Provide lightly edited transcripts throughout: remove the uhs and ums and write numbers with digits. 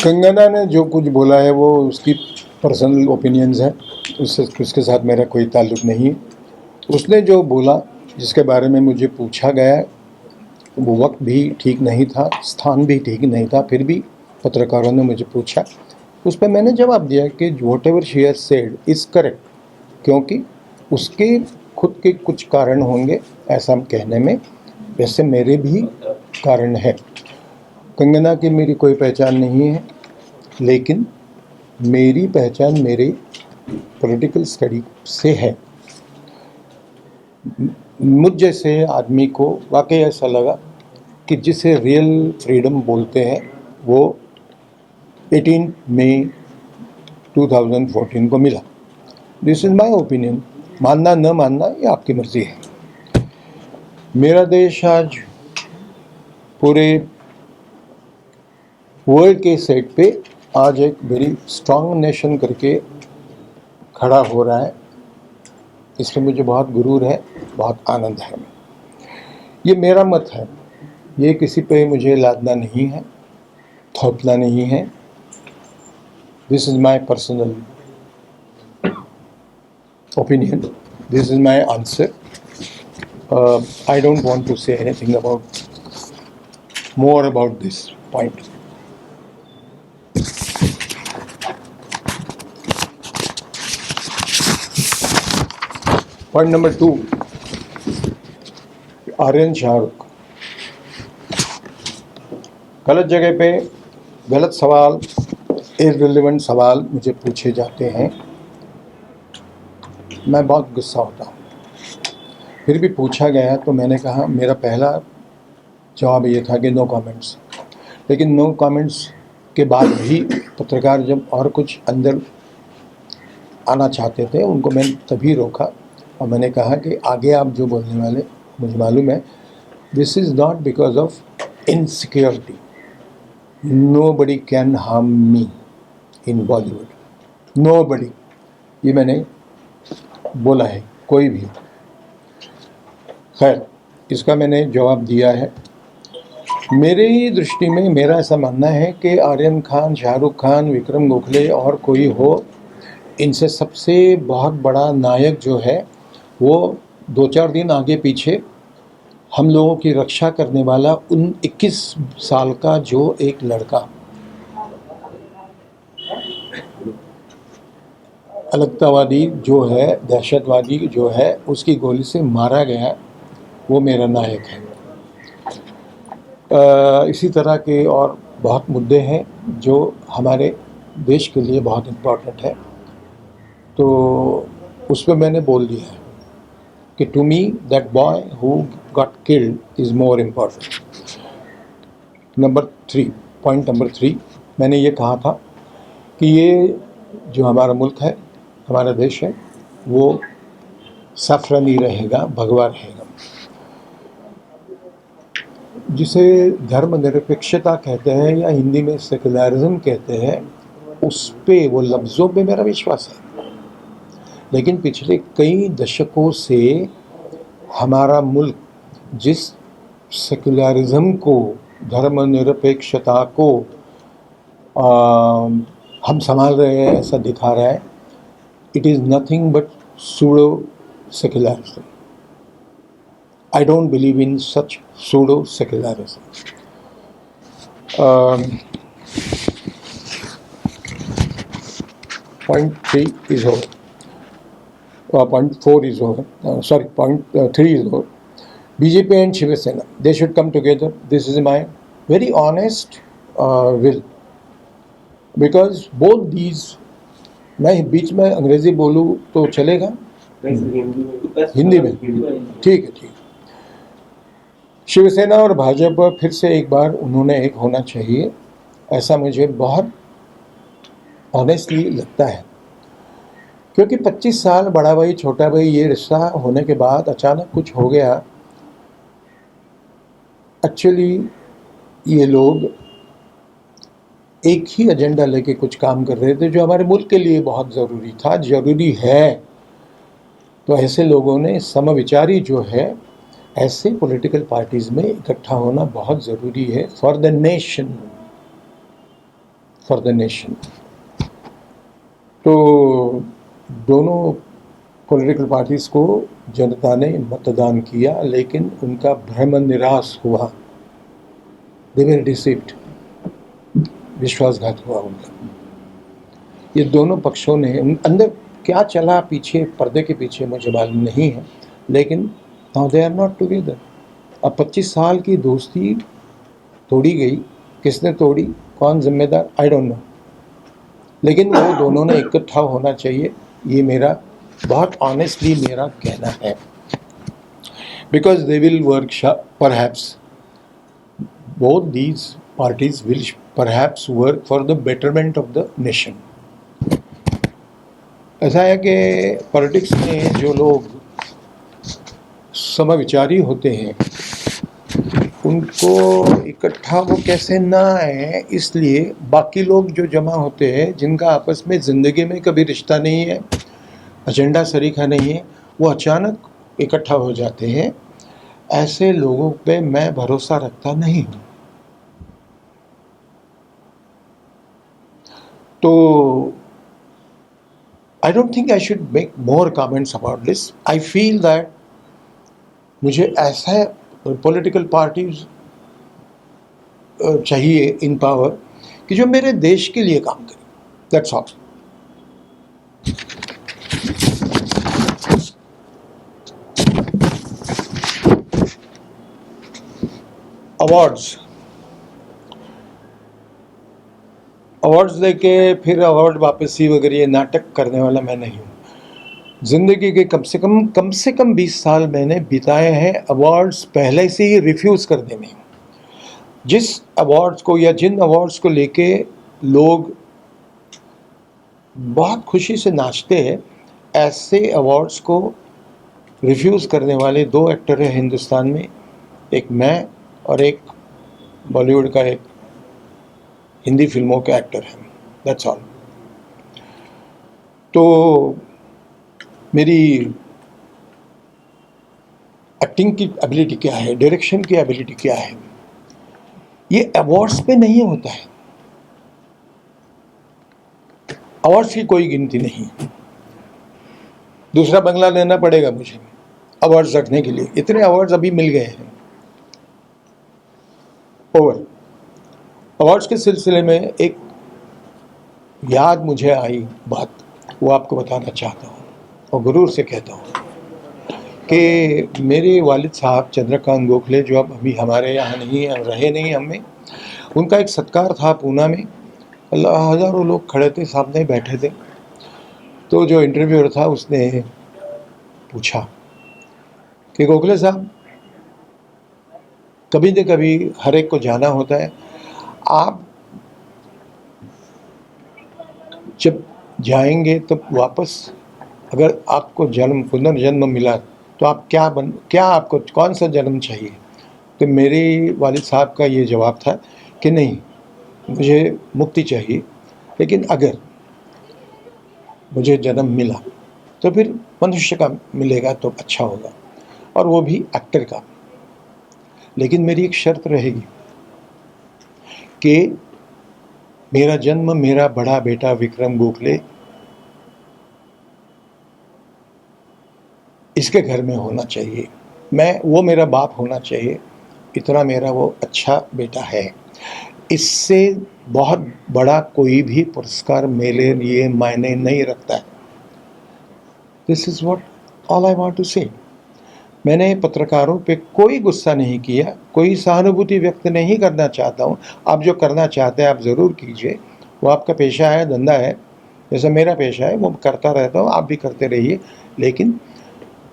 कंगना ने जो कुछ बोला है वो उसकी पर्सनल ओपिनियंस है, उससे उसके साथ मेरा कोई ताल्लुक़ नहीं है। उसने जो बोला, जिसके बारे में मुझे पूछा गया, वो वक्त भी ठीक नहीं था, स्थान भी ठीक नहीं था, फिर भी पत्रकारों ने मुझे पूछा, उस पर मैंने जवाब दिया कि what ever she has said is correct, क्योंकि उसके खुद के कुछ कारण होंगे ऐसा कहने में, वैसे मेरे भी कारण है। कंगना की मेरी कोई पहचान नहीं है, लेकिन मेरी पहचान मेरे पॉलिटिकल स्टडी से है। मुझ जैसे आदमी को वाकई ऐसा लगा कि जिसे रियल फ्रीडम बोलते हैं वो 18 मई 2014 को मिला। दिस इज़ माय ओपिनियन, मानना न मानना ये आपकी मर्ज़ी है। मेरा देश आज पूरे वर्ल्ड के सेट पे आज एक वेरी स्ट्रांग नेशन करके खड़ा हो रहा है, इसमें मुझे बहुत गुरूर है, बहुत आनंद है। ये मेरा मत है, ये किसी पे मुझे लादना नहीं है, थोपना नहीं है। This is my personal opinion, this is my answer. I don't want to say anything more about this point. Point number 2, Aryan Shahrukh. गलत जगह पे गलत सवाल, इररिलेवेंट सवाल मुझे पूछे जाते हैं, मैं बहुत गुस्सा होता हूँ। फिर भी पूछा गया तो मैंने कहा, मेरा पहला जवाब ये था कि नो कमेंट्स। लेकिन नो कमेंट्स के बाद भी पत्रकार जब और कुछ अंदर आना चाहते थे, उनको मैंने तभी रोका और मैंने कहा कि आगे आप जो बोलने वाले, मुझे मालूम है, this is not because of insecurity. Nobody can harm me in Bollywood, nobody, ये मैंने बोला है, कोई भी। खैर, इसका मैंने जवाब दिया है। मेरी दृष्टि में मेरा ऐसा मानना है कि आर्यन खान, शाहरुख खान, विक्रम गोखले और कोई हो, इनसे सबसे बहुत बड़ा नायक जो है वो 2-4 दिन आगे पीछे हम लोगों की रक्षा करने वाला उन 21 साल का जो एक लड़का अलगतावादी जो है, दहशतवादी जो है, उसकी गोली से मारा गया, वो मेरा नायक है। इसी तरह के और बहुत मुद्दे हैं जो हमारे देश के लिए बहुत इम्पोर्टेंट है, तो उस पर मैंने बोल दिया है कि to me that boy who got killed is more important. Point number 3, मैंने ये कहा था कि ये जो हमारा मुल्क है, हमारा देश है, वो सफरनी रहेगा, भगवा रहेगा। जिसे धर्मनिरपेक्षता कहते हैं या हिंदी में सेकुलरिज्म कहते हैं, उस पे, वो लफ्ज़ों पे मेरा विश्वास है। लेकिन पिछले कई दशकों से हमारा मुल्क जिस सेकुलरिज्म को, धर्मनिरपेक्षता को हम संभाल रहे हैं, ऐसा दिखा रहा है, it is nothing but pseudo secularism. I don't believe in such pseudo-secularism. Point 3 is over. Point 4 is over. Point 3 is over. BJP and Shiv Sena, they should come together. This is my very honest will. Because both these, मैं बीच में अंग्रेजी बोलूँ तो चलेगा? हिंदी में ठीक है, ठीक। शिवसेना और भाजपा फिर से एक बार उन्होंने एक होना चाहिए, ऐसा मुझे बहुत ऑनेस्टली लगता है। क्योंकि 25 साल बड़ा भाई छोटा भाई ये रिश्ता होने के बाद अचानक कुछ हो गया। एक्चुअली ये लोग एक ही एजेंडा लेके कुछ काम कर रहे थे जो हमारे मुल्क के लिए बहुत ज़रूरी था, ज़रूरी है। तो ऐसे लोगों ने, समविचारी जो है, ऐसे पॉलिटिकल पार्टीज़ में इकट्ठा होना बहुत ज़रूरी है for the nation. For the nation. तो दोनों पॉलिटिकल पार्टीज़ को जनता ने मतदान किया, लेकिन उनका भ्रम निराश हुआ। दे वर डिसीव्ड, विश्वासघात हुआ उनका। ये दोनों पक्षों ने अंदर क्या चला पीछे, पर्दे के पीछे, मुझे मालूम नहीं है, लेकिन now they are not together. अब 25 साल की दोस्ती तोड़ी गई। किसने तोड़ी, कौन जिम्मेदार, आई डोंट नो, लेकिन वो दोनों ने इकट्ठा होना चाहिए। ये मेरा बहुत ऑनेस्टली मेरा कहना है, because they will work perhaps, both these parties will perhaps work for the betterment of the nation. ऐसा है कि पॉलिटिक्स में जो लोग समविचारी होते हैं उनको इकट्ठा वो कैसे ना आए, इसलिए बाकी लोग जो जमा होते हैं जिनका आपस में ज़िंदगी में कभी रिश्ता नहीं है, एजेंडा सरीखा नहीं है, वो अचानक इकट्ठा हो जाते हैं। ऐसे लोगों पे मैं भरोसा रखता नहीं हूँ। तो I don't think I should make more comments about this. I feel that मुझे ऐसा पॉलिटिकल पार्टीज चाहिए इन पावर कि जो मेरे देश के लिए काम करे, दैट्स ऑल। अवार्ड्स लेके फिर अवार्ड वापसी वगैरह ये नाटक करने वाला मैं नहीं हूँ। ज़िंदगी के कम से कम 20 साल मैंने बिताए हैं अवार्ड्स पहले से ही रिफ्यूज़ करने में। जिस अवार्ड्स को या जिन अवार्ड्स को लेके लोग बहुत खुशी से नाचते हैं, ऐसे अवार्ड्स को रिफ्यूज़ करने वाले 2 एक्टर हैं हिंदुस्तान में, एक मैं और एक बॉलीवुड का एक हिंदी फिल्मों के एक्टर हैं, दैट्स ऑल। तो मेरी एक्टिंग की एबिलिटी क्या है, डायरेक्शन की एबिलिटी क्या है, ये अवार्ड्स पे नहीं होता है। अवार्ड्स की कोई गिनती नहीं है। दूसरा बंगला लेना पड़ेगा मुझे अवार्ड्स रखने के लिए, इतने अवार्ड्स अभी मिल गए हैं। ओवर अवार्ड्स के सिलसिले में एक याद मुझे आई बात, वो आपको बताना चाहता हूँ और गुरूर से कहता हूँ कि मेरे वालिद साहब चंद्रकांत गोखले, जो अब अभी हमारे यहाँ नहीं है, रहे नहीं हमें, उनका एक सत्कार था पूना में। हज़ारों लोग खड़े थे, सामने बैठे थे। तो जो इंटरव्यूअर था उसने पूछा कि गोखले साहब, कभी न कभी हर एक को जाना होता है, आप जब जाएंगे तो वापस अगर आपको पुनर्जन्म मिला तो आप क्या आपको कौन सा जन्म चाहिए? तो मेरे वालिद साहब का ये जवाब था कि नहीं, मुझे मुक्ति चाहिए, लेकिन अगर मुझे जन्म मिला तो फिर मनुष्य का मिलेगा तो अच्छा होगा, और वो भी एक्टर का। लेकिन मेरी एक शर्त रहेगी कि मेरा जन्म मेरा बड़ा बेटा विक्रम गोखले इसके घर में होना चाहिए, वो मेरा बाप होना चाहिए, इतना मेरा वो अच्छा बेटा है। इससे बहुत बड़ा कोई भी पुरस्कार मेरे लिए मायने नहीं रखता है। This is what all I want to say. मैंने पत्रकारों पे कोई गुस्सा नहीं किया, कोई सहानुभूति व्यक्त नहीं करना चाहता हूँ। आप जो करना चाहते हैं आप ज़रूर कीजिए, वो आपका पेशा है, धंधा है, जैसे मेरा पेशा है, वो करता रहता हूँ, आप भी करते रहिए। लेकिन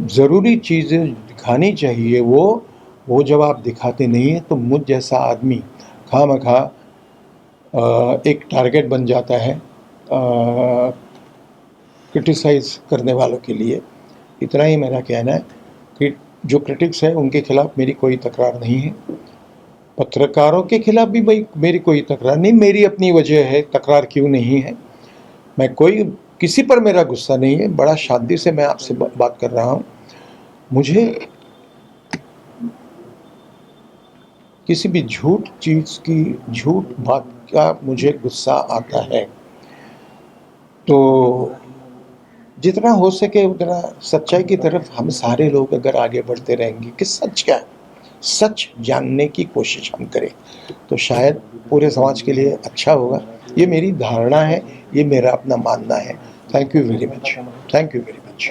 ज़रूरी चीज़ें दिखानी चाहिए। वो जब आप दिखाते नहीं हैं तो मुझ जैसा आदमी खामखा एक टारगेट बन जाता है क्रिटिसाइज़ करने वालों के लिए। इतना ही मेरा कहना है कि जो क्रिटिक्स हैं उनके खिलाफ़ मेरी कोई तकरार नहीं है, पत्रकारों के खिलाफ़ भी मेरी कोई तकरार नहीं। मेरी अपनी वजह है तकरार क्यों नहीं है। मैं किसी पर मेरा गुस्सा नहीं है, बड़ा शांति से मैं आपसे बात कर रहा हूँ। मुझे किसी भी झूठ बात का मुझे गुस्सा आता है। तो जितना हो सके उतना सच्चाई की तरफ हम सारे लोग अगर आगे बढ़ते रहेंगे कि सच क्या है, सच जानने की कोशिश हम करें, तो शायद पूरे समाज के लिए अच्छा होगा। ये मेरी धारणा है, ये मेरा अपना मानना है। Thank you very much. Thank you very much.